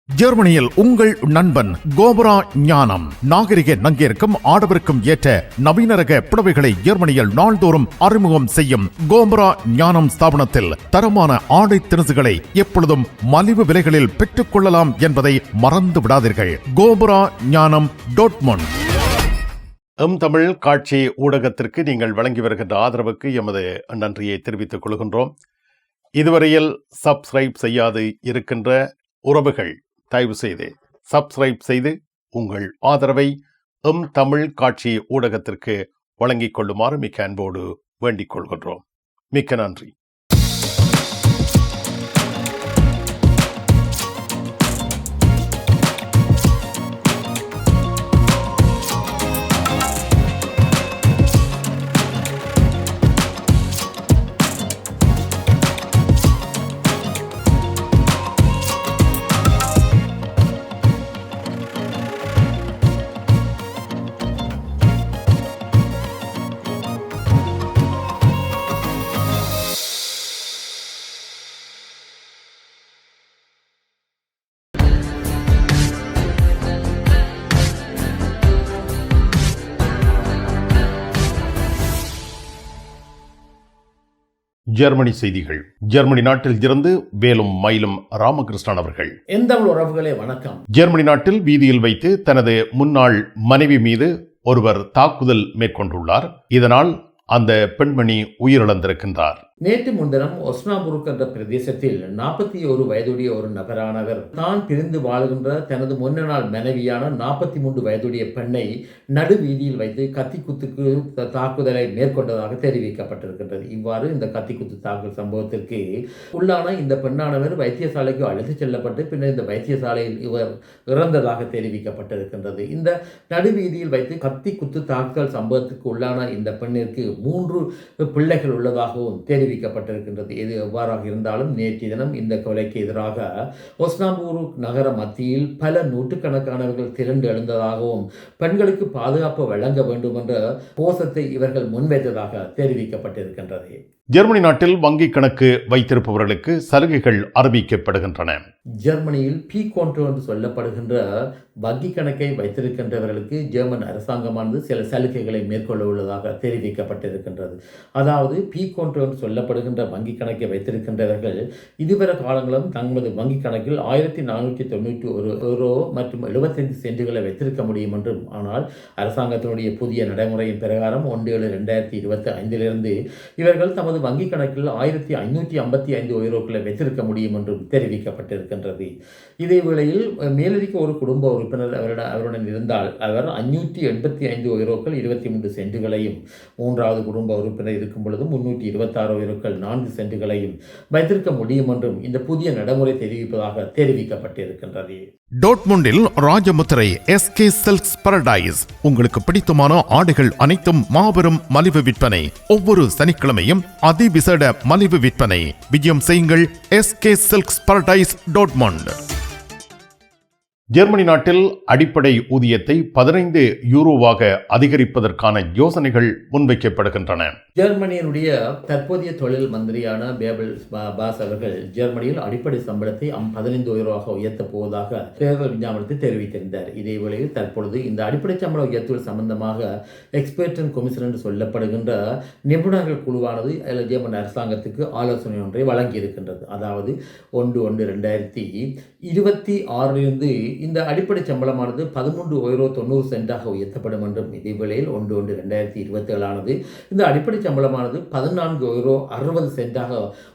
ஜெர்மனியில் உங்கள் நண்பன் கோபரா ஞானம் நாகரிக நங்கிற்கும் ஆடவருக்கும் ஏற்ற நவீன ரக புடவைகளை ஜெர்மனியில் நாள்தோறும் அறிமுகம் செய்யும் கோபரா ஞானம் ஸ்தாபனத்தில் தரமான ஆடை திணுசுகளை எப்பொழுதும் மலிவு விலைகளில் பெற்றுக் கொள்ளலாம் என்பதை மறந்து விடாதீர்கள். கோபரா ஞானம் டாட்மண்ட். தமிழ் காட்சி ஊடகத்திற்கு நீங்கள் வழங்கி வருகின்ற ஆதரவுக்கு எமது நன்றியை தெரிவித்துக் கொள்கின்றோம். இதுவரையில் சப்ஸ்கிரைப் செய்யாது இருக்கின்ற உறவுகள் தயவு செய்து சப்ஸ்கிரைப் செய்து உங்கள் ஆதரவை தமிழ் காட்சி ஊடகத்திற்கு வழங்கிக் கொள்ளுமாறு மிக்க அன்போடு வேண்டிக் கொள்கின்றோம். மிக்க நன்றி. ஜெர்மனி செய்திகள். ஜெர்மனி நாட்டில் இருந்து வேலும் மயிலும் ராமகிருஷ்ணன் அவர்கள். எந்தமிழ் உறவுகளே வணக்கம். ஜெர்மனி நாட்டில் வீதியில் வைத்து தனது முன்னாள் மனைவி மீது ஒருவர் தாக்குதல் மேற்கொண்டுள்ளார். இதனால் அந்த பெண்மணி உயிரிழந்திருக்கின்றார். நேற்று முன்தினம் ஒஸ்னாபுருக் என்ற பிரதேசத்தில் 41 வயதுடைய ஒரு நபரானவர் தான் பிரிந்து வாழுகின்ற தனது முன்னாள் மனைவியான 43 வயதுடைய பெண்ணை நடு வீதியில் வைத்து கத்திக்குத்துக்கு தாக்குதலை மேற்கொண்டதாக தெரிவிக்கப்பட்டிருக்கின்றது. இவ்வாறு இந்த கத்திக்குத்து தாக்குதல் சம்பவத்திற்கு உள்ளான இந்த பெண்ணானவர் வைத்தியசாலைக்கு அழைத்துச் செல்லப்பட்டு பின்னர் இந்த வைத்தியசாலையில் இவர் இறந்ததாக தெரிவிக்கப்பட்டிருக்கின்றது. இந்த நடு வீதியில் வைத்து கத்திக்குத்து தாக்குதல் சம்பவத்துக்கு உள்ளான இந்த பெண்ணிற்கு 3 பிள்ளைகள் உள்ளதாகவும் தெரிவிக்கப்பட்டிருக்கின்றது. எது எவ்வாறாக இருந்தாலும் நேற்றைய தினம் இந்த கொலைக்கு எதிராக ஒஸ்னாபுருக் நகர மத்தியில் பல நூற்றுக்கணக்கானவர்கள் திரண்டு எழுந்ததாகவும் பெண்களுக்கு பாதுகாப்பு வழங்க வேண்டும் என்ற கோஷத்தை இவர்கள் முன்வைத்ததாக தெரிவிக்கப்பட்டிருக்கின்றது. ஜெர்மனி நாட்டில் வங்கி கணக்கு வைத்திருப்பவர்களுக்கு சலுகைகள் அறிவிக்கப்படுகின்றன. ஜெர்மனியில் பி கோண்டோ என்று சொல்லப்படுகின்ற வங்கி கணக்கை வைத்திருக்கின்றவர்களுக்கு ஜெர்மன் அரசாங்கமானது சில சலுகைகளை மேற்கொள்ள உள்ளதாக தெரிவிக்கப்பட்டிருக்கின்றது. அதாவது பி கோண்டோ என்று சொல்லப்படுகின்ற வங்கி கணக்கை வைத்திருக்கின்றவர்கள் இதுவரை காலங்களும் தங்களது வங்கி கணக்கில் 1491 யூரோ மற்றும் 75 சென்ட்டுகளை வைத்திருக்க முடியும் என்றும், ஆனால் அரசாங்கத்தினுடைய புதிய நடைமுறையின் பிரகாரம் 1/7/2025 இவர்கள் தமது வங்கி கணக்கில் 1555 யூரோக்களை வைத்திருக்க முடியும் என்றும் தெரிவிக்கப்பட்டிருக்கின்றது. இதே வேளையில் மேலதிக ஒரு குடும்ப உறுப்பினர் அவருடன் இருந்தால் அவர் 585 யூரோக்கள் 23 சென்ட்டுகளையும், மூன்றாவது குடும்ப உறுப்பினர் இருக்கும் பொழுது 326 யூரோக்கள் 4 சென்ட்டுகளையும் வைத்திருக்க முடியும் என்றும் இந்த புதிய நடைமுறை தெரிவிப்பதாக தெரிவிக்கப்பட்டிருக்கின்றது. டாட்மண்டில் ராஜமுத்திரை எஸ்கே சில்க்ஸ் பாரடைஸ். உங்களுக்கு பிடித்தமான ஆடைகள் அனைத்தும் மாபெரும் மலிவு விற்பனை. ஒவ்வொரு சனிக்கிழமையும் அதிவிசேட மலிவு விற்பனை. விஜயம் செய்யுங்கள் SK silks Paradise Dortmund. Germany நாட்டில் அடிப்படை ஊதியத்தை 15 யூரோவாக அதிகரிப்பதற்கான யோசனைகள் முன்வைக்கப்படுகின்றன. ஜெர்மனியினுடைய தற்போதைய தொழில் மந்திரியான பேபிள் பாஸ் அவர்கள் ஜெர்மனியில் அடிப்படை சம்பளத்தை 15 யூரோவாக உயர்த்தப் போவதாக தேர்தல் விஞ்ஞாபனத்தை தெரிவித்திருந்தார். இதே வேளையில் தற்பொழுது இந்த அடிப்படை சம்பள உயர்த்துதல் சம்பந்தமாக எக்ஸ்பர்ட் கமிஷன் என்று சொல்லப்படுகின்ற நிபுணர்கள் குழுவானது ஜெர்மன் அரசாங்கத்துக்கு ஆலோசனை ஒன்றை வழங்கியிருக்கின்றது. அதாவது 1/1/2026 இந்த அடிப்படை சம்பளமானது 13 யூரோ 90 சென்டாக உயர்த்தப்படும் என்றும், இதே வேளையில் 1/1/2027 இந்த அடிப்படை சம்பளமானது 14 யூரோ 60 சென்டாக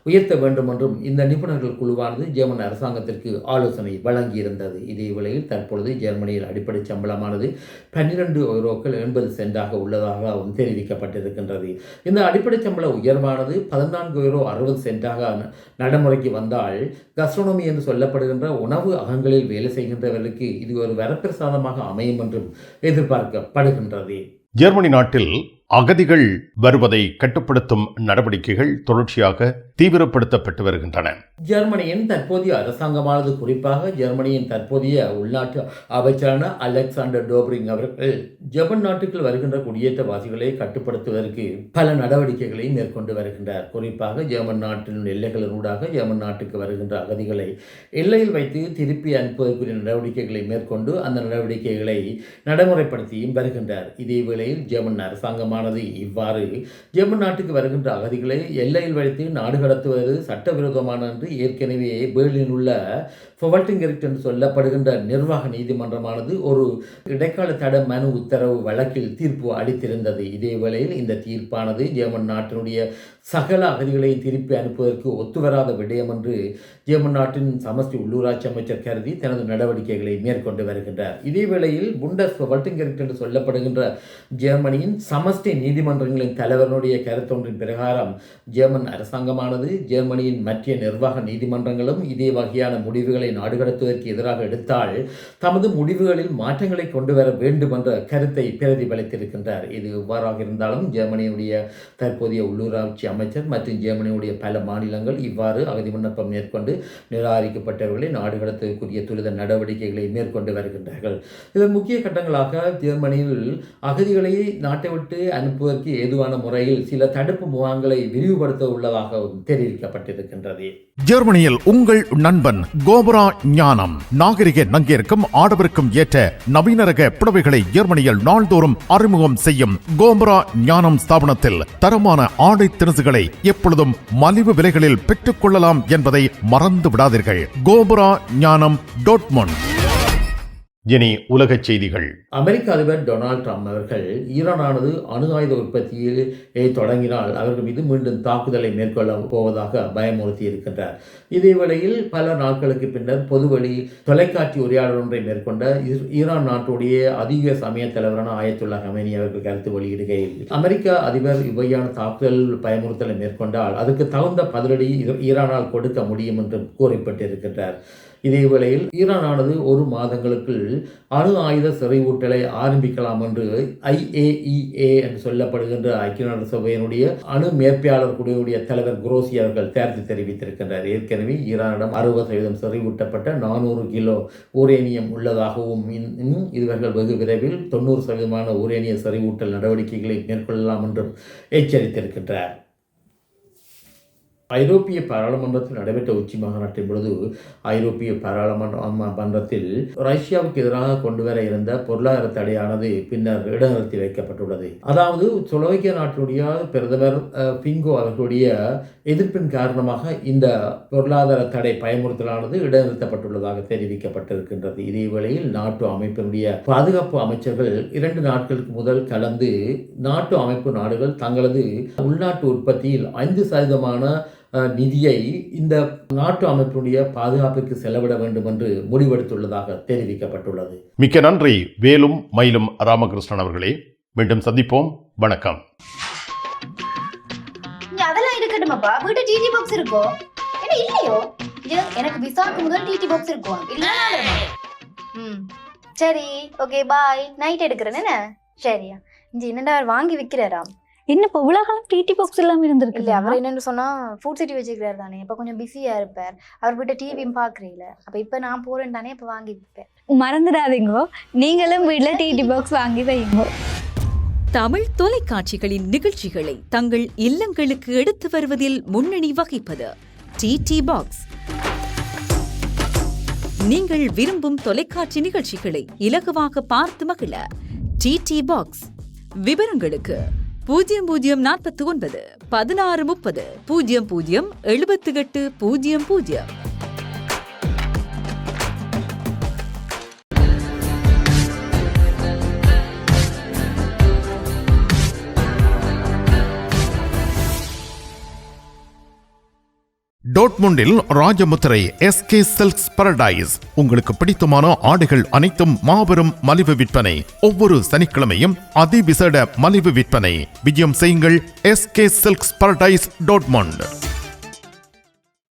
உயர்த்த வேண்டும் என்றும் இந்த நிபுணர்கள் குழுவானது ஜெர்மன் அரசாங்கத்திற்கு ஆலோசனை வழங்கியிருந்தது. இதே வேளையில் தற்பொழுது ஜெர்மனியில் அடிப்படை சம்பளமானது 12 யூரோக்கள் 80 சென்டாக உள்ளதாகவும் தெரிவிக்கப்பட்டிருக்கின்றது. இந்த அடிப்படை சம்பள உயர்வானது 14 யூரோ 60 சென்டாக நடைமுறைக்கு வந்தால் கஸ்ட்ரோனமி என்று சொல்லப்படுகின்ற உணவு அகங்களில் வேலை செய்கின்றவர்களுக்கு இது ஒரு வரப்பிரசாதமாக அமையும் என்றும் எதிர்பார்க்கப்படுகின்றது. ஜெர்மனி நாட்டில் அகதிகள் வருவதை கட்டுப்படுத்தும் நடவடிக்கைகள் தொடர்ச்சியாக தீவிரப்படுத்தப்பட்டு வருகின்றன. ஜெர்மனியின் தற்போதைய அரசாங்கமானது, குறிப்பாக ஜெர்மனியின் தற்போதைய உள்நாட்டு அமைச்சரான அலெக்சாண்டர் டோப்ரிங் அவர்கள் ஜெர்மன் நாட்டுக்குள் வருகின்ற குடியேற்றவாசிகளை கட்டுப்படுத்துவதற்கு பல நடவடிக்கைகளை மேற்கொண்டு வருகின்றார். குறிப்பாக ஜெர்மன் நாட்டின் எல்லைகளினூடாக ஜெர்மன் நாட்டுக்கு வருகின்ற அகதிகளை எல்லையில் வைத்து திருப்பி அனுப்புவதற்குரிய நடவடிக்கைகளை மேற்கொண்டு அந்த நடவடிக்கைகளை நடைமுறைப்படுத்தியும் வருகின்றார். இதே வேளையில் ஜெர்மன் அரசாங்கமானது இவ்வாறு ஜெர்மன் நாட்டுக்கு வருகின்ற அகதிகளை எல்லையில் வைத்து நாடு கடத்துவது சட்டவிரோதமான என்று ஏற்கனவே பெர்லினில் உள்ள ஃபவல்டிங்கரிக்ட் என்று சொல்லப்படுகின்ற நிர்வாக நீதிமன்றமானது ஒரு இடைக்கால தடை மனு உத்தரவு வழக்கில் தீர்ப்பு அளித்திருந்தது. இதே வேளையில் இந்த தீர்ப்பானது ஜெர்மன் நாட்டினுடைய சகல அகதிகளையும் திருப்பி அனுப்புவதற்கு ஒத்துவராத விடயம் என்று ஜெர்மன் நாட்டின் சமஷ்டி உள்ளூராட்சி அமைச்சர் கருதி தனது நடவடிக்கைகளை மேற்கொண்டு வருகின்றார். இதே வேளையில் புண்டஸ் ஃபவல்டிங்கரிக்ட் என்று சொல்லப்படுகின்ற ஜெர்மனியின் சமஷ்டி நீதிமன்றங்களின் தலைவருடைய கருத்தொன்றின் பிரகாரம் ஜெர்மன் அரசாங்கமானது ஜெர்மனியின் மற்ற நிர்வாக நீதிமன்றங்களும் இதே வகையான முடிவுகளை நாடு கடத்துவதற்கு எதிராக எடுத்தால் தமது முடிவுகளில் மாற்றங்களை கொண்டு வர வேண்டும் என்ற கருத்தை பிரதிபலித்திருக்கின்றார். இது எவ்வாறாக இருந்தாலும் ஜெர்மனியுடைய தற்போதைய உள்ளூராட்சி அமைச்சர் மற்றும் ஜெர்மனியுடைய பல மாநிலங்கள் இவ்வாறு அகதி விண்ணப்பம் மேற்கொண்டு நிராகரிக்கப்பட்டவர்களை நாடு கடத்துவதற்குரிய துரித நடவடிக்கைகளை மேற்கொண்டு வருகின்றார்கள். இதன் முக்கிய கட்டங்களாக ஜெர்மனியில் அகதிகளை நாட்டை விட்டு அனுப்புவதற்கு ஏதுவான முறையில் சில தடுப்பு முகாம்களை விரிவுபடுத்த உள்ளதாகவும் தெரிவிக்கப்பட்டிருக்கின்றது. ஜெர்மனியில் உங்கள் நண்பன் கோபரா ஞானம் நாகரிக நங்கிற்கும் ஆடவருக்கும் ஏற்ற நவீன ரக புடவைகளை ஜெர்மனியில் நாள்தோறும் அறிமுகம் செய்யும் கோபரா ஞானம் ஸ்தாபனத்தில் தரமான ஆடை திணுசுகளை எப்பொழுதும் மலிவு விலைகளில் பெற்றுக் கொள்ளலாம் என்பதை மறந்து விடாதீர்கள். கோபரா ஞானம் டாட்மண்ட். இனி உலகச் செய்திகள். அமெரிக்க அதிபர் டொனால்ட் ட்ரம்ப் அவர்கள் ஈரானானது அணு ஆயுத உற்பத்தியை தொடங்கினால் அவர்கள் மீது மீண்டும் தாக்குதலை மேற்கொள்ள போவதாக பயமுறுத்தி இருக்கின்றார். இதே வேளையில் பல நாட்களுக்கு பின்னர் பொதுவெளி தொலைக்காட்சி உரையாடல் ஒன்றை மேற்கொண்ட ஈரான் நாட்டுடைய அதிக சமய தலைவரான ஆயத்துல்லா ஹமேனி அவர்கள் கருத்து வெளியிடுகையில் அமெரிக்க அதிபர் இவ்வையான தாக்குதல் பயமுறுத்தலை மேற்கொண்டால் அதுக்கு தகுந்த பதிலடி ஈரானால் கொடுக்க முடியும் என்று கூறப்பட்டிருக்கின்றார். இதே வேளையில் ஈரானானது ஒரு மாதங்களுக்குள் அணு ஆயுத செறிவூட்டலை ஆரம்பிக்கலாம் என்று IAEA என்று சொல்லப்படுகின்ற ஐக்கிய நாடு சபையினுடைய அணு மேற்பாளர் குழுவுடைய தலைவர் குரோசி அவர்கள் கருத்து தெரிவித்திருக்கின்றார். ஏற்கனவே ஈரானிடம் 60% செறிவூட்டப்பட்ட 400 கிலோ உரேனியம் உள்ளதாகவும் இவர்கள் வெகு விரைவில் 90% உரேனிய செறிவூட்டல் நடவடிக்கைகளை மேற்கொள்ளலாம் என்றும் எச்சரித்திருக்கின்றார். ஐரோப்பிய பாராளுமன்றத்தில் நடைபெற்ற உச்சி மாநாட்டின் பொழுது ஐரோப்பிய பாராளுமன்றத்தில் ரஷ்யாவுக்கு எதிராக கொண்டு வர இருந்த பொருளாதார தடையானது பின்னர் இடைநிறுத்தி வைக்கப்பட்டுள்ளது. அதாவது ஸ்லோவேக்கியா நாட்டினுடைய பிரதமர் பிங்கோ அவர்களுடைய எதிர்ப்பின் காரணமாக இந்த பொருளாதார தடை பயமுறுத்தலானது இடைநிறுத்தப்பட்டுள்ளதாக தெரிவிக்கப்பட்டிருக்கின்றது. இதே வேளையில் நாட்டோ அமைப்பினுடைய பாதுகாப்பு அமைச்சர்கள் 2 நாட்களுக்கு முதல் கலந்து நாட்டோ அமைப்பு நாடுகள் தங்களது உள்நாட்டு உற்பத்தியில் 5% நிதியை இந்த நாட்டு அமைப்புடைய பாதுகாப்புக்கு செலவிட வேண்டும் என்று முடிவெடுத்துள்ளதாக தெரிவிக்கப்பட்டுள்ளது. மிக்க நன்றி வேலும் மயிலும் ராமகிருஷ்ணன் அவர்களே. மீண்டும் சந்திப்போம். வணக்கம். அதெல்லாம் இருக்கட்டுமாப்பா, வீட்டு டிடி பாக்ஸ் இருக்கோ என்ன இல்லையோ? எனக்கு விசாக்கு முதல் டிடி பாக்ஸ் இருக்கும் இல்ல? சரி, ஓகே, பாய். நைட் எடுக்கிறேன் என்ன? சரியா? இங்க என்னடா வாங்கி விற்கிறாராம்? என்ன இப்போ உலகம் டிடி பாக்ஸ் எல்லாம் இருந்திருக்கு? இல்லை, அவர் என்னன்னு சொன்னா ஃபுட் சிட்டி வச்சுக்கிறாரு தானே, இப்போ கொஞ்சம் பிஸியா இருப்பார். அவர் வீட்டை டிவியும் பாக்குறீங்கள, அப்ப இப்ப நான் போறேன் தானே, இப்ப வாங்கி விற்பேன். மறந்துடாதீங்க, நீங்களும் வீட்டுல டிடி பாக்ஸ் வாங்கி வைங்க. தமிழ் தொலைக்காட்சிகளின் நிகழ்ச்சிகளை தங்கள் இல்லங்களுக்கு எடுத்து வருவதில் முன்னணி வகிப்பது டிடி பாக்ஸ். நீங்கள் விரும்பும் தொலைக்காட்சி நிகழ்ச்சிகளை இலகுவாக பார்த்து மகிழ டிடி பாக்ஸ். விவரங்களுக்கு 0049 1630 00 78 00. டோட்முண்டில் ராஜமுத்திரை SK சில்க்ஸ் பாரடைஸ். உங்களுக்கு பிடித்தமான ஆடைகள் அனைத்தும் மாபெரும் மலிவு விற்பனை. ஒவ்வொரு சனிக்கிழமையும் அதிவிசேட மலிவு விற்பனை. விஜயம் செய்யுங்கள் SK சில்க்ஸ் பாரடைஸ் டோட்முண்ட்.